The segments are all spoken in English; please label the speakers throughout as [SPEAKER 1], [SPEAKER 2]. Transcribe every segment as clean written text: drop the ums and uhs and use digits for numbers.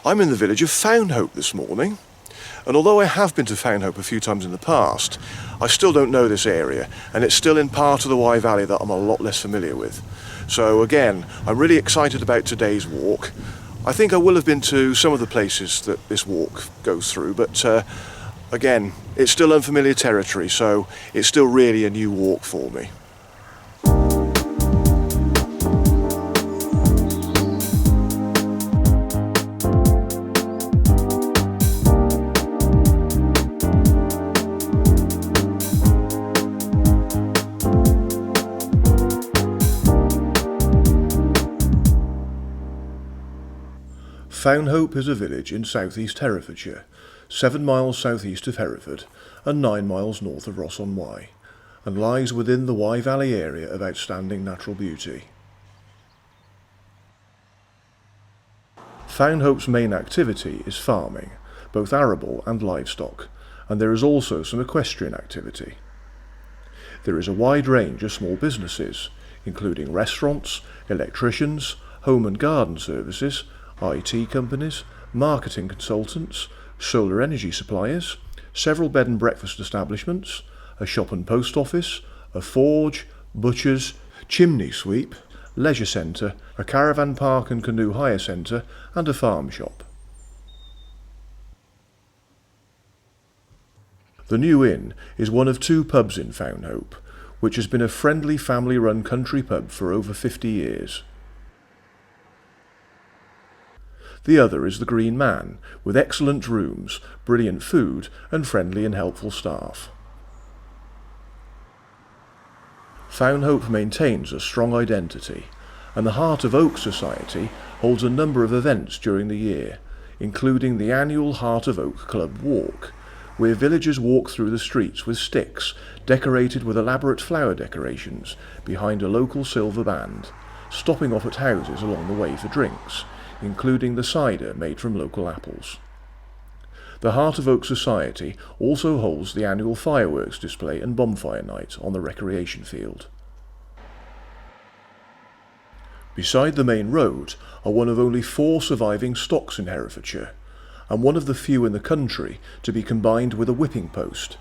[SPEAKER 1] I'm in the village of Fownhope this morning, and although I have been to Fownhope a few times in the past, I still don't know this area, and it's still in part of the Wye Valley that I'm a lot less familiar with. So again, I'm really excited about today's walk. I think I will have been to some of the places that this walk goes through, but again, it's still unfamiliar territory, so it's still really a new walk for me. Fownhope is a village in southeast Herefordshire, 7 miles southeast of Hereford and 9 miles north of Ross-on-Wye, and lies within the Wye Valley area of outstanding natural beauty. Fownhope's main activity is farming, both arable and livestock, and there is also some equestrian activity. There is a wide range of small businesses, including restaurants, electricians, home and garden services, IT companies, marketing consultants, solar energy suppliers, several bed and breakfast establishments, a shop and post office, a forge, butchers, chimney sweep, leisure centre, a caravan park and canoe hire centre, and a farm shop. The New Inn is one of 2 pubs in Fownhope, which has been a friendly family-run country pub for over 50 years. The other is the Green Man, with excellent rooms, brilliant food, and friendly and helpful staff. Fownhope maintains a strong identity, and the Heart of Oak Society holds a number of events during the year, including the annual Heart of Oak Club Walk, where villagers walk through the streets with sticks decorated with elaborate flower decorations behind a local silver band, stopping off at houses along the way for drinks, including the cider made from local apples. The Heart of Oak Society also holds the annual fireworks display and bonfire night on the recreation field. Beside the main road are one of only 4 surviving stocks in Herefordshire, and one of the few in the country to be combined with a whipping post,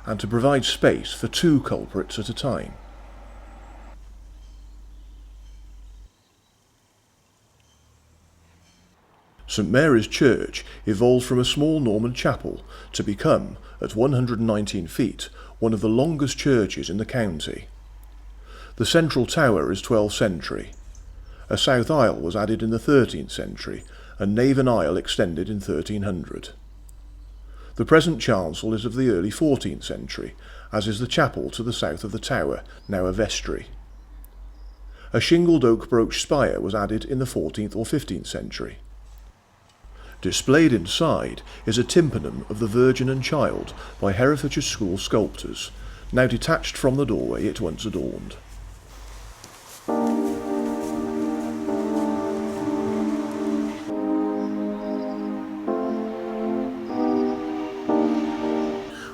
[SPEAKER 1] and to provide space for 2 culprits at a time. St Mary's Church evolved from a small Norman chapel to become, at 119 feet, one of the longest churches in the county. The central tower is 12th century. A south aisle was added in the 13th century, and nave and aisle extended in 1300. The present chancel is of the early 14th century, as is the chapel to the south of the tower, now a vestry. A shingled oak broach spire was added in the 14th or 15th century. Displayed inside is a tympanum of the Virgin and Child by Herefordshire school sculptors, now detached from the doorway it once adorned.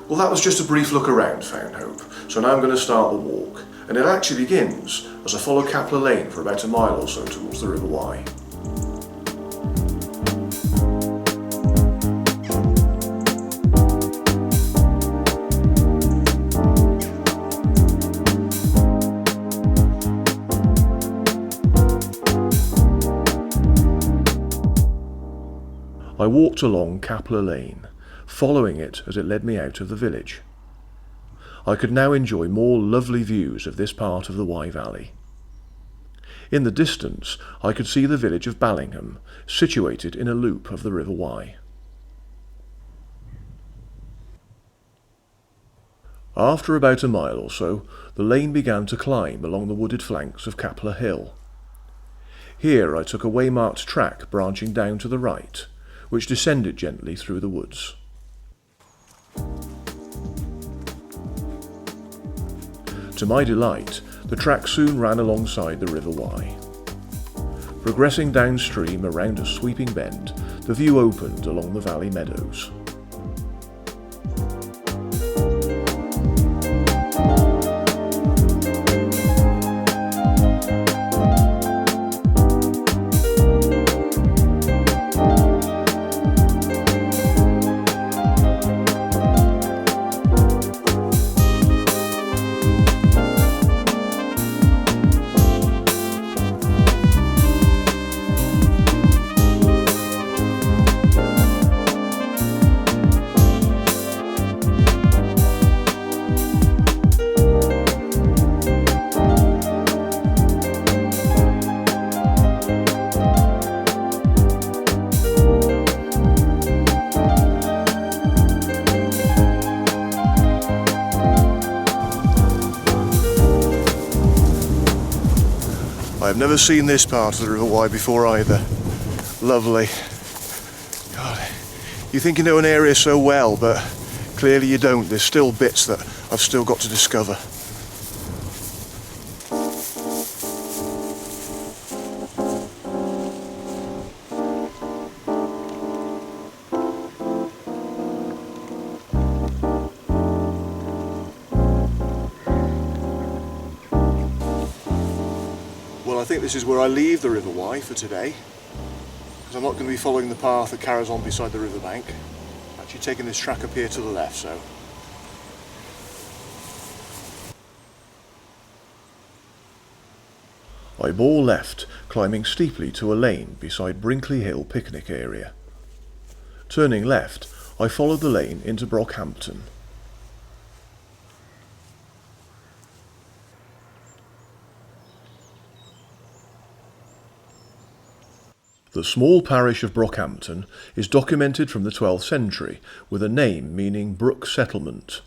[SPEAKER 1] Well, that was just a brief look around Fownhope, so now I'm going to start the walk, and it actually begins as I follow Capler Lane for about a mile or so towards the River Wye. I walked along Capler Lane, following it as it led me out of the village. I could now enjoy more lovely views of this part of the Wye Valley. In the distance I could see the village of Ballingham, situated in a loop of the River Wye. After about a mile or so, the lane began to climb along the wooded flanks of Capler Hill. Here I took a waymarked track branching down to the right, which descended gently through the woods. To my delight, the track soon ran alongside the River Wye. Progressing downstream around a sweeping bend, the view opened along the valley meadows. I have never seen this part of the River Wye before either. Lovely. God, you think you know an area so well, but clearly you don't. There's still bits that I've still got to discover. Well, I think this is where I leave the River Wye for today, because I'm not going to be following the path that carries on beside the riverbank. I'm actually taking this track up here to the left, so. I bore left, climbing steeply to a lane beside Brinkley Hill picnic area. Turning left, I followed the lane into Brockhampton. The small parish of Brockhampton is documented from the 12th century with a name meaning brook settlement.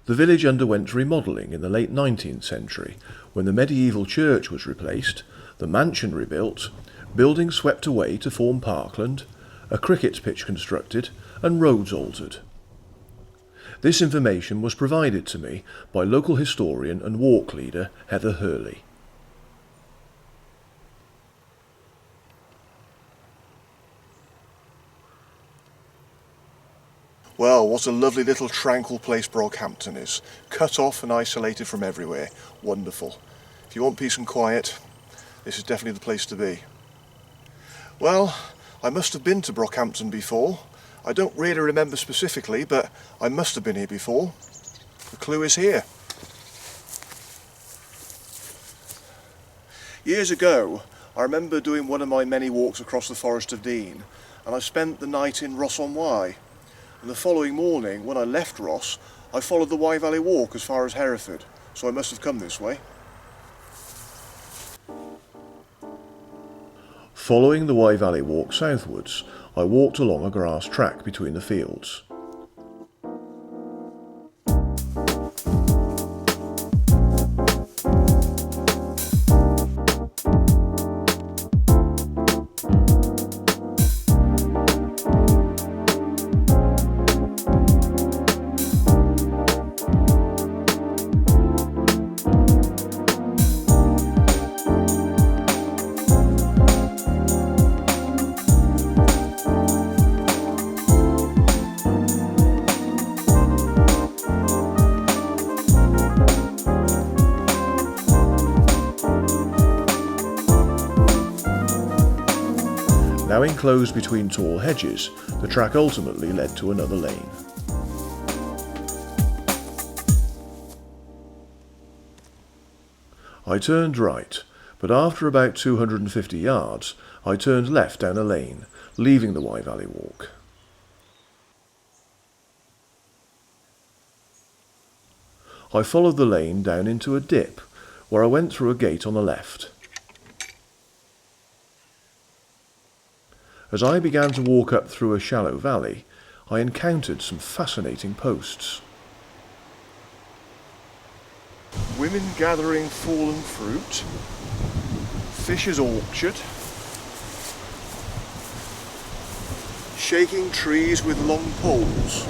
[SPEAKER 1] The village underwent remodelling in the late 19th century when the medieval church was replaced, the mansion rebuilt, buildings swept away to form parkland, a cricket pitch constructed and roads altered. This information was provided to me by local historian and walk leader Heather Hurley. Well, what a lovely little tranquil place Brockhampton is. Cut off and isolated from everywhere. Wonderful. If you want peace and quiet, this is definitely the place to be. Well, I must have been to Brockhampton before. I don't really remember specifically, but I must have been here before. The clue is here. Years ago, I remember doing one of my many walks across the Forest of Dean, and I spent the night in Ross-on-Wye. And the following morning, when I left Ross, I followed the Wye Valley Walk as far as Hereford, so I must have come this way. Following the Wye Valley Walk southwards, I walked along a grass track between the fields. Now enclosed between tall hedges, the track ultimately led to another lane. I turned right, but after about 250 yards, I turned left down a lane, leaving the Wye Valley Walk. I followed the lane down into a dip, where I went through a gate on the left. As I began to walk up through a shallow valley, I encountered some fascinating posts. Women gathering fallen fruit, Fisher's orchard, shaking trees with long poles.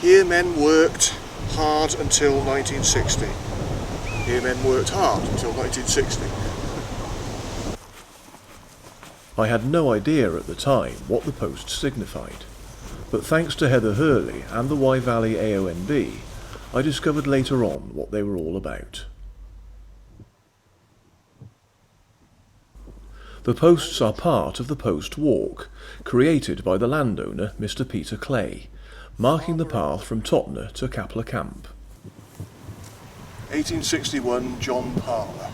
[SPEAKER 1] Here men worked hard until 1960. Here men worked hard until 1960. I had no idea at the time what the posts signified, but thanks to Heather Hurley and the Wye Valley AONB, I discovered later on what they were all about. The posts are part of the post walk, created by the landowner Mr. Peter Clay, marking the path from Tottenham to Capler Camp. 1861 John Palmer.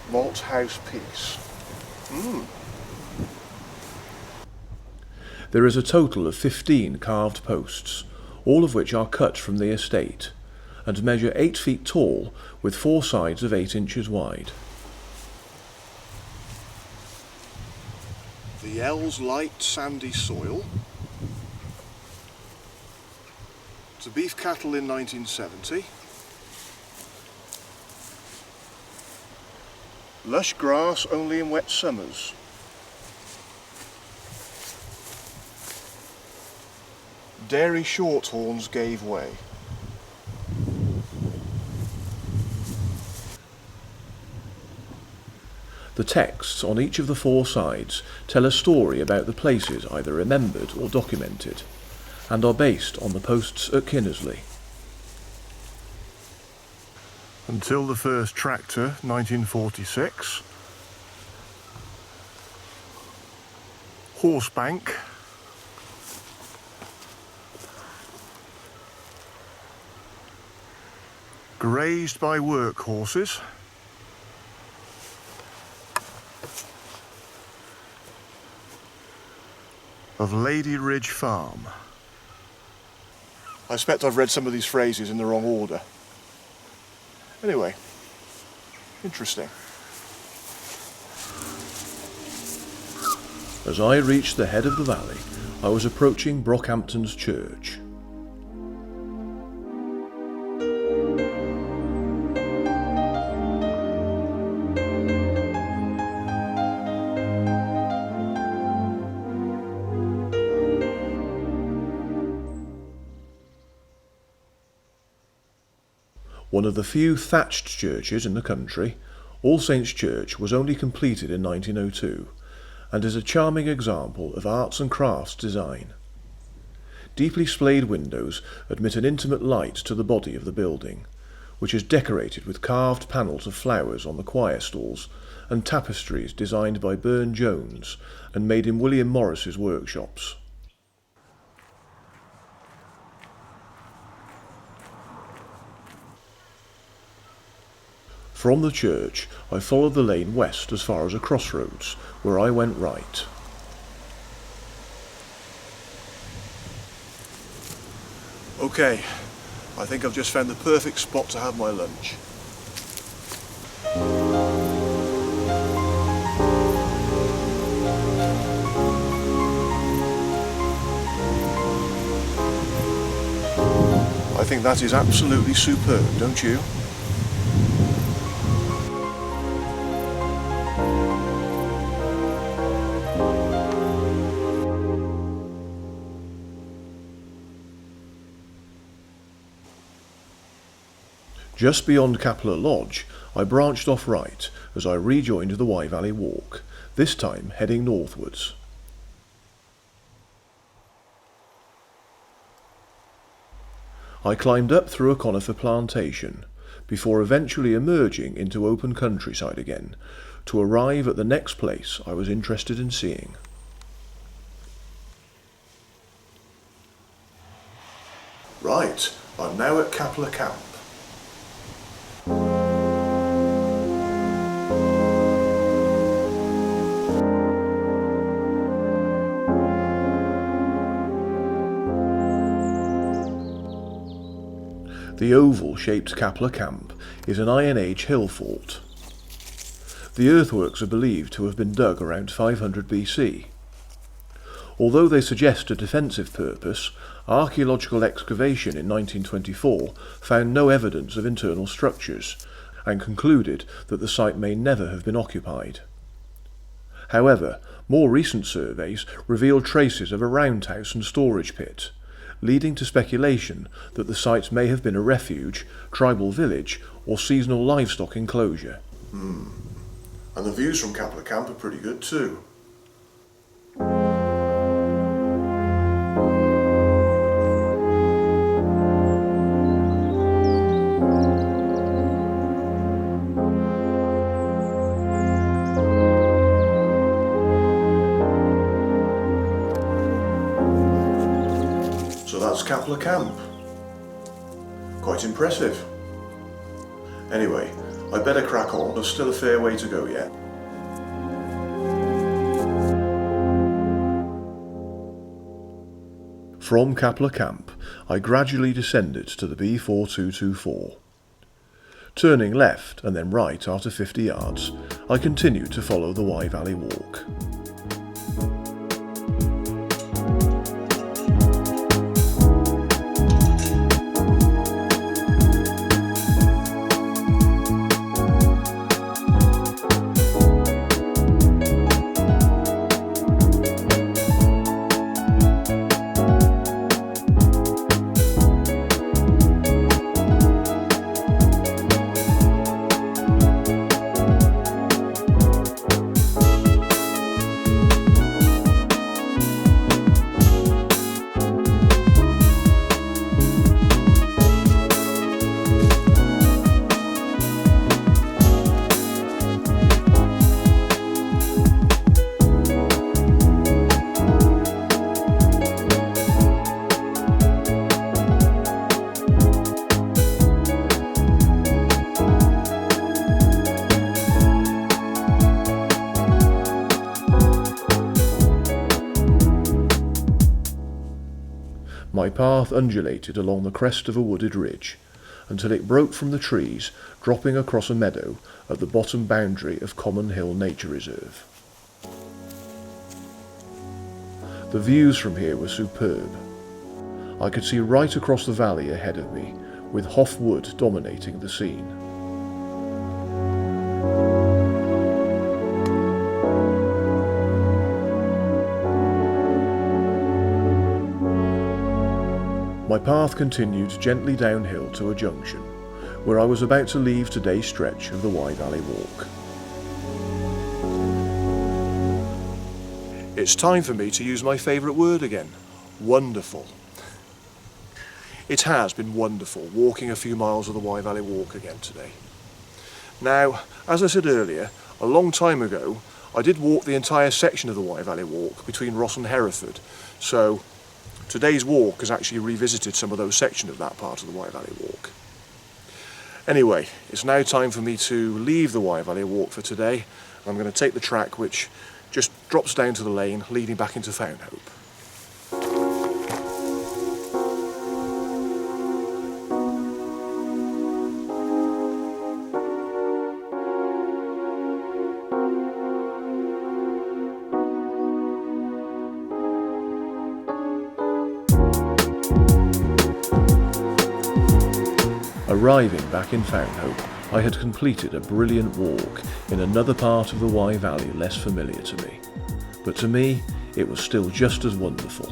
[SPEAKER 1] Malt House Peace. There is a total of 15 carved posts, all of which are cut from the estate, and measure 8 feet tall with 4 sides of 8 inches wide. The L's light sandy soil. To beef cattle in 1970. Lush grass only in wet summers. Dairy shorthorns gave way. The texts on each of the four sides tell a story about the places either remembered or documented, and are based on the posts at Kinnersley. Until the first tractor, 1946. Horsebank. Grazed by work horses. Of Lady Ridge Farm. I suspect I've read some of these phrases in the wrong order. Anyway, interesting. As I reached the head of the valley, I was approaching Brockhampton's church. One of the few thatched churches in the country, All Saints' Church was only completed in 1902 and is a charming example of arts and crafts design. Deeply splayed windows admit an intimate light to the body of the building, which is decorated with carved panels of flowers on the choir stalls and tapestries designed by Burne-Jones and made in William Morris's workshops. From the church, I followed the lane west as far as a crossroads, where I went right. Okay, I think I've just found the perfect spot to have my lunch. I think that is absolutely superb, don't you? Just beyond Capler Lodge, I branched off right as I rejoined the Wye Valley Walk, this time heading northwards. I climbed up through a conifer plantation, before eventually emerging into open countryside again, to arrive at the next place I was interested in seeing. Right, I'm now at Capler Camp. The oval-shaped Capler Camp is an Iron Age hill fort. The earthworks are believed to have been dug around 500 BC. Although they suggest a defensive purpose, archaeological excavation in 1924 found no evidence of internal structures and concluded that the site may never have been occupied. However, more recent surveys revealed traces of a roundhouse and storage pit, leading to speculation that the site may have been a refuge, tribal village, or seasonal livestock enclosure. And the views from Capler Camp are pretty good too. So that's Capler Camp. Quite impressive. Anyway, I'd better crack on, there's still a fair way to go yet. From Capler Camp, I gradually descended to the B4224. Turning left and then right after 50 yards, I continued to follow the Wye Valley Walk. My path undulated along the crest of a wooded ridge, until it broke from the trees, dropping across a meadow at the bottom boundary of Common Hill Nature Reserve. The views from here were superb. I could see right across the valley ahead of me, with Hoff Wood dominating the scene. My path continued gently downhill to a junction, where I was about to leave today's stretch of the Wye Valley Walk. It's time for me to use my favourite word again. Wonderful. It has been wonderful walking a few miles of the Wye Valley Walk again today. Now, as I said earlier, a long time ago I did walk the entire section of the Wye Valley Walk between Ross and Hereford, so today's walk has actually revisited some of those sections of that part of the Wye Valley Walk. Anyway, it's now time for me to leave the Wye Valley Walk for today. I'm going to take the track which just drops down to the lane leading back into Fownhope. Arriving back in Fownhope, I had completed a brilliant walk in another part of the Wye Valley less familiar to me, but to me it was still just as wonderful.